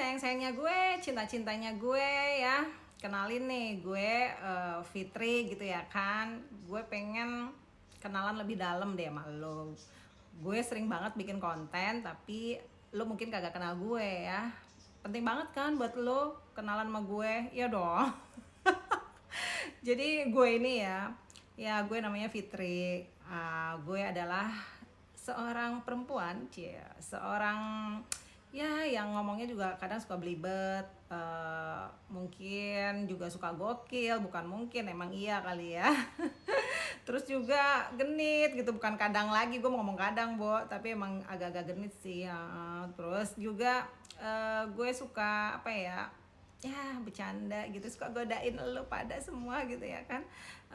sayang-sayangnya gue, cinta-cintanya gue ya. Kenalin nih, gue Fitri gitu ya kan. Gue pengen kenalan lebih dalam deh sama lo. Gue sering banget bikin konten, tapi lo mungkin kagak kenal gue ya. Penting banget kan buat lo kenalan sama gue, ya dong. Jadi gue ini ya gue namanya Fitri. Gue adalah seorang perempuan, seorang ya yang ngomongnya juga kadang suka belibet, mungkin juga suka gokil, bukan mungkin emang iya kali ya. Terus juga genit gitu, bukan kadang lagi, gue mau ngomong kadang tapi emang agak-agak genit sih. Terus juga gue suka apa ya bercanda gitu, suka godain lo pada semua gitu ya kan.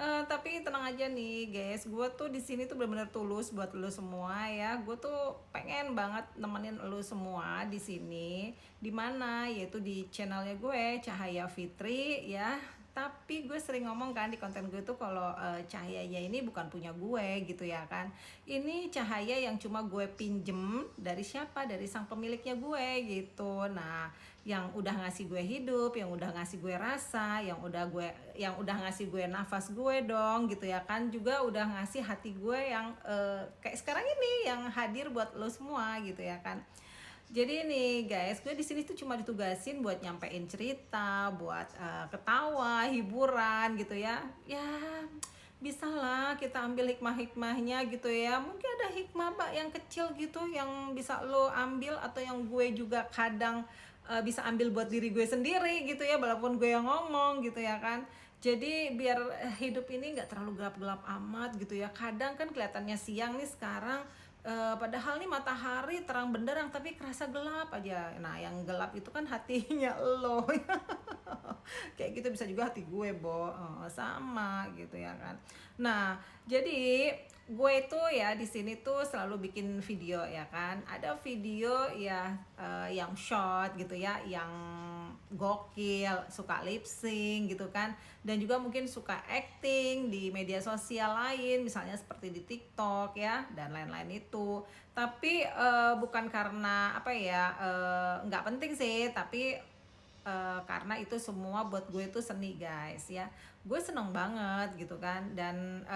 Tapi tenang aja nih guys, gue tuh di sini tuh benar-benar tulus buat lo semua ya. Gue tuh pengen banget nemenin lo semua di sini, di mana yaitu di channelnya gue Cahaya Fitri ya. Tapi gue sering ngomong kan di konten gue tuh kalau cahayanya ini bukan punya gue gitu ya kan. Ini cahaya yang cuma gue pinjem dari siapa? Dari sang pemiliknya gue gitu. Nah, yang udah ngasih gue hidup, yang udah ngasih gue rasa, yang udah ngasih gue nafas gue dong gitu ya kan. Juga udah ngasih hati gue yang kayak sekarang ini yang hadir buat lo semua gitu ya kan. Jadi nih guys, gue di sini tuh cuma ditugasin buat nyampein cerita, buat ketawa, hiburan gitu ya. Ya bisa lah kita ambil hikmah-hikmahnya gitu ya. Mungkin ada hikmah yang kecil gitu yang bisa lo ambil, atau yang gue juga kadang bisa ambil buat diri gue sendiri gitu ya, walaupun gue yang ngomong gitu ya kan. Jadi biar hidup ini nggak terlalu gelap-gelap amat gitu ya. Kadang kan kelihatannya siang nih sekarang, padahal nih matahari terang benderang tapi kerasa gelap aja. Nah yang gelap itu kan hatinya lo. Kayak gitu bisa juga hati gue sama gitu ya kan. Nah jadi gue itu ya di sini tuh selalu bikin video ya kan. Ada video ya yang short gitu ya, yang gokil, suka lip sync gitu kan, dan juga mungkin suka acting di media sosial lain, misalnya seperti di TikTok ya dan lain-lain itu. Tapi bukan karena apa ya, nggak penting sih, tapi karena itu semua buat gue itu seni guys ya. Gue seneng banget gitu kan, dan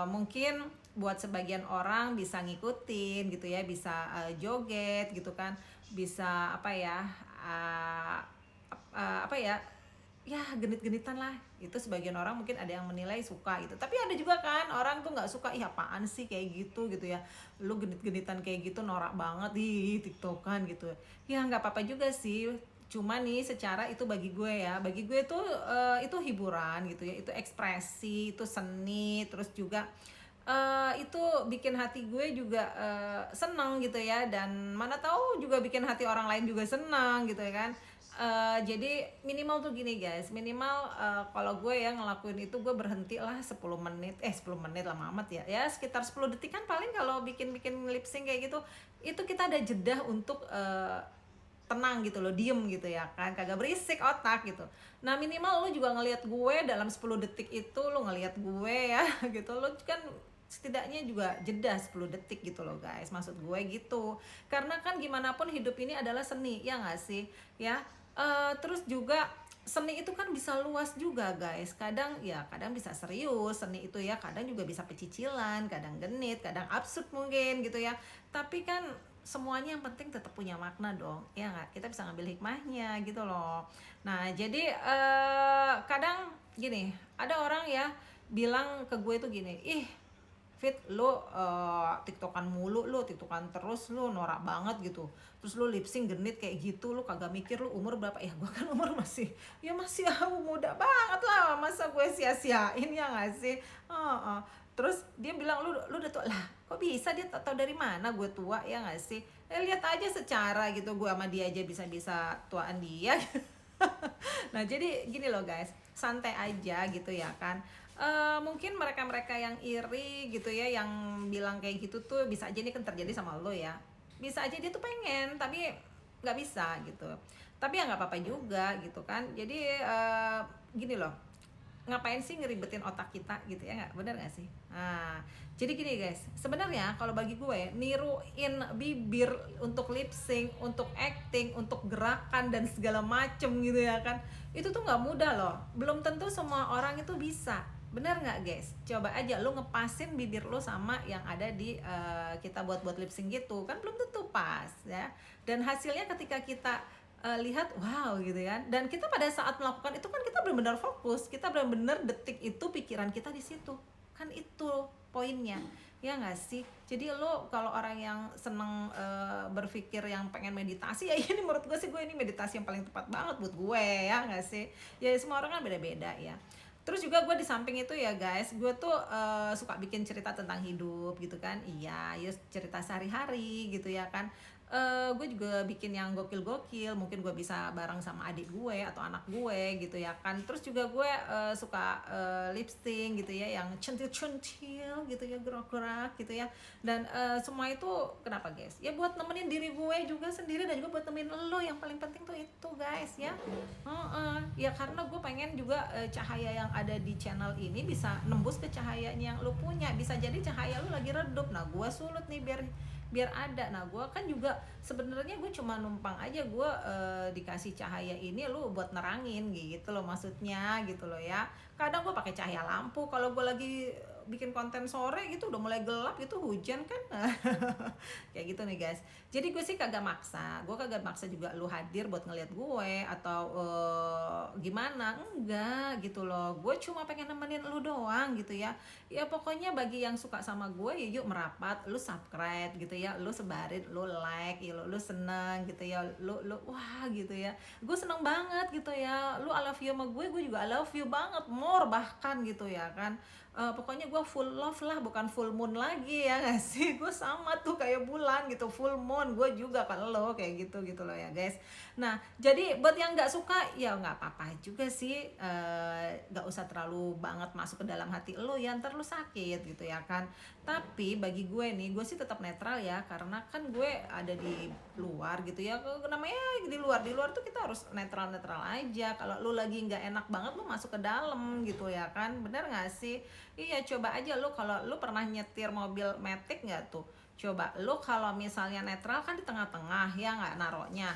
mungkin buat sebagian orang bisa ngikutin gitu ya, bisa joget gitu kan, bisa apa ya, apa ya genit-genitan lah. Itu sebagian orang mungkin ada yang menilai suka gitu, tapi ada juga kan orang tuh nggak suka. Ih apaan sih kayak gitu ya, lu genit-genitan kayak gitu norak banget di tiktokan gitu ya. Nggak apa-apa juga sih, cuma nih secara itu bagi gue ya, bagi gue tuh itu hiburan gitu ya, itu ekspresi, itu seni. Terus juga itu bikin hati gue juga seneng gitu ya, dan mana tahu juga bikin hati orang lain juga senang gitu ya kan. Jadi minimal tuh gini guys, minimal kalau gue ya ngelakuin itu, gue berhenti lah 10 menit 10 menit lama amat ya sekitar 10 detik kan paling kalau bikin lip sync kayak gitu. Itu kita ada jeda untuk tenang gitu loh, diem gitu ya kan, kagak berisik otak gitu. Nah minimal lu juga ngelihat gue dalam 10 detik itu, lu ngelihat gue ya gitu, lu kan setidaknya juga jeda 10 detik gitu loh guys, maksud gue gitu. Karena kan gimana pun hidup ini adalah seni, ya nggak sih ya. Terus juga seni itu kan bisa luas juga guys, kadang bisa serius seni itu ya, kadang juga bisa pecicilan, kadang genit, kadang absurd mungkin gitu ya. Tapi kan semuanya yang penting tetap punya makna dong, ya nggak, kita bisa ngambil hikmahnya gitu loh. Nah jadi kadang gini, ada orang ya bilang ke gue tuh gini, ih Fit, lu tiktokan mulu, lu tiktokan terus, lu norak banget gitu. Terus lu lip sync genit kayak gitu, lu kagak mikir lu umur berapa. Ya gue kan umur masih muda banget lah, masa gue sia-siain, ya gak sih. Terus dia bilang lu udah tua lah, kok bisa, dia tau dari mana gue tua, ya gak sih. Lihat aja secara gitu, gue sama dia aja bisa-bisa tuaan dia. Nah jadi gini loh guys, santai aja gitu ya kan. Mungkin mereka-mereka yang iri gitu ya, yang bilang kayak gitu tuh, bisa aja ini kan terjadi sama lo ya. Bisa aja dia tuh pengen tapi nggak bisa gitu. Tapi ya nggak apa-apa juga gitu kan. Jadi gini loh, ngapain sih ngeribetin otak kita gitu ya, nggak bener nggak sih? Nah, jadi gini guys, sebenarnya kalau bagi gue niruin bibir untuk lip sync, untuk acting, untuk gerakan dan segala macem gitu ya kan, itu tuh nggak mudah loh. Belum tentu semua orang itu bisa. Bener nggak guys? Coba aja lu ngepasin bibir lu sama yang ada di kita buat lip sync gitu kan, belum tentu pas ya. Dan hasilnya ketika kita lihat wow gitu ya, dan kita pada saat melakukan itu kan kita benar-benar fokus, kita benar-benar detik itu pikiran kita di situ kan, itu poinnya ya nggak sih? Jadi lo kalau orang yang seneng berpikir yang pengen meditasi ya ini menurut gue sih, gue ini meditasi yang paling tepat banget buat gue ya nggak sih? Ya semua orang kan beda-beda ya. Terus juga gue di samping itu ya guys, gue tuh suka bikin cerita tentang hidup gitu kan. Iya, ya cerita sehari-hari gitu ya kan. Gue juga bikin yang gokil-gokil, mungkin gue bisa bareng sama adik gue atau anak gue gitu ya kan. Terus juga gue suka lip sync gitu ya, yang centil-centil gitu ya, gerak-gerak gitu ya. Dan semua itu kenapa guys? Ya buat nemenin diri gue juga sendiri, dan juga buat nemenin lo, yang paling penting tuh itu guys ya. Ya karena gue pengen juga cahaya yang ada di channel ini bisa nembus ke cahayanya yang lo punya. Bisa jadi cahaya lo lagi redup, nah gue sulut nih biar ada. Nah gue kan juga sebenarnya gue cuma numpang aja, gue dikasih cahaya ini lu buat nerangin gitu loh, maksudnya gitu loh ya. Kadang gue pakai cahaya lampu kalau gue lagi bikin konten sore gitu, udah mulai gelap gitu, hujan kan. Kayak gitu nih guys. Jadi gue sih kagak maksa, gue kagak maksa juga lu hadir buat ngeliat gue atau gimana, enggak gitu loh. Gue cuma pengen nemenin lu doang gitu ya. Ya pokoknya bagi yang suka sama gue ya yuk merapat, lu subscribe gitu ya, lu sebarin, lu like ya, lu seneng gitu ya, lu wah gitu ya, gue seneng banget gitu ya. Lu I love you sama gue juga I love you banget, more bahkan gitu ya kan. Pokoknya gue full love lah, bukan full moon lagi ya nggak sih? Gue sama tuh kayak bulan gitu, full moon gue juga kan lo kayak gitu gitu loh ya guys. Nah jadi buat yang nggak suka ya nggak apa-apa juga sih, nggak usah terlalu banget masuk ke dalam hati lo ya, ntar lo sakit gitu ya kan. Tapi bagi gue nih, gue sih tetap netral ya, karena kan gue ada di luar gitu ya, namanya di luar tuh kita harus netral aja. Kalau lo lagi nggak enak banget lo masuk ke dalam gitu ya kan, bener nggak sih? Iya, coba aja lu, kalau lu pernah nyetir mobil Matic nggak tuh? Coba lu kalau misalnya netral kan di tengah-tengah ya nggak naroknya,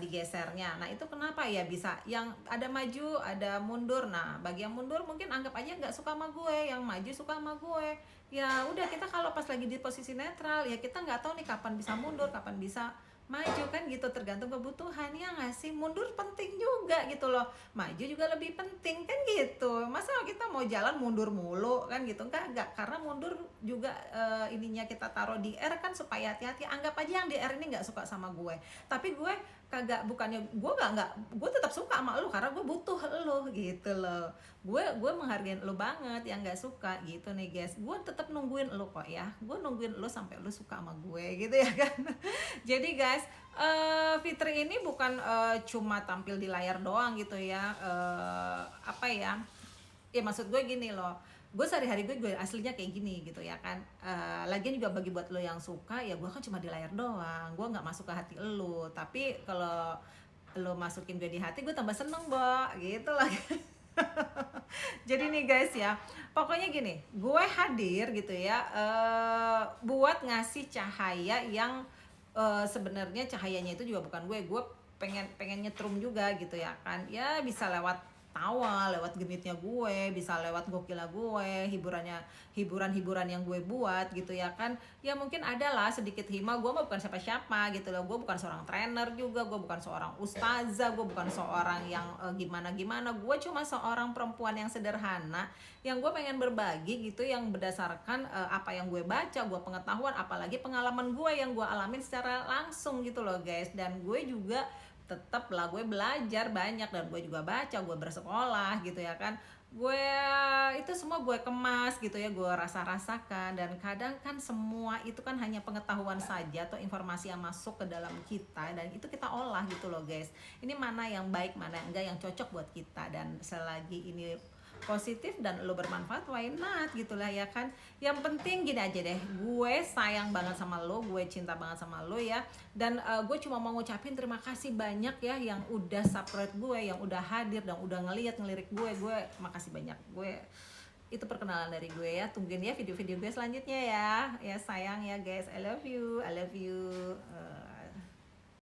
digesernya. Nah itu kenapa ya bisa yang ada maju ada mundur. Nah bagi yang mundur mungkin anggap aja nggak suka sama gue, yang maju suka sama gue. Ya udah, kita kalau pas lagi di posisi netral ya kita nggak tahu nih kapan bisa mundur, kapan bisa maju kan gitu, tergantung kebutuhan ya nggak sih. Mundur penting juga gitu loh, maju juga lebih penting kan gitu. Masa kita mau jalan mundur mulu kan gitu, enggak, karena mundur juga ininya kita taruh di R kan supaya hati-hati. Anggap aja yang di R ini nggak suka sama gue, tapi gue kagak, bukannya gue nggak gue tetap suka sama lu karena gue butuh lu gitu loh. Gue menghargai lu banget yang nggak suka gitu nih guys. Gue tetap nungguin lu kok ya, gue nungguin lu sampai lu suka sama gue gitu ya kan. Jadi guys, Fitri ini bukan cuma tampil di layar doang gitu ya. Apa ya? Ya maksud gue gini loh. Gue sehari-hari gue aslinya kayak gini gitu ya kan. Lagian juga bagi buat lo yang suka ya, gue kan cuma di layar doang. Gue nggak masuk ke hati lo. Tapi kalau lo masukin gue di hati, gue tambah seneng, Bo. Gitu lah. Jadi nih guys ya, pokoknya gini, gue hadir gitu ya, buat ngasih cahaya yang sebenarnya cahayanya itu juga bukan gue pengen nyetrum juga gitu ya kan. Ya bisa lewat tawa, lewat genitnya gue, bisa lewat gokilnya gue, hiburan yang gue buat gitu ya kan. Ya mungkin ada lah sedikit hima, gue mah bukan siapa-siapa gitu loh. Gue bukan seorang trainer juga, gue bukan seorang ustazah, gue bukan seorang yang gimana-gimana. Gue cuma seorang perempuan yang sederhana, yang gue pengen berbagi gitu, yang berdasarkan apa yang gue baca, gue pengetahuan, apalagi pengalaman gue yang gue alamin secara langsung gitu loh guys. Dan gue juga tetap lah, gue belajar banyak, dan gue juga baca, gue bersekolah gitu ya kan. Gue itu semua gue kemas gitu ya, gue rasakan. Dan kadang kan semua itu kan hanya pengetahuan saja atau informasi yang masuk ke dalam kita, dan itu kita olah gitu loh guys. Ini mana yang baik, mana yang enggak, yang cocok buat kita. Dan selagi ini positif dan lo bermanfaat, why not gitu lah ya kan. Yang penting gini aja deh, gue sayang banget sama lo, gue cinta banget sama lo ya. Dan gue cuma mau ngucapin terima kasih banyak ya yang udah support gue, yang udah hadir dan udah ngelirik gue makasih banyak. Itu perkenalan dari gue ya. Tungguin ya video-video gue selanjutnya ya. Ya sayang ya guys, I love you.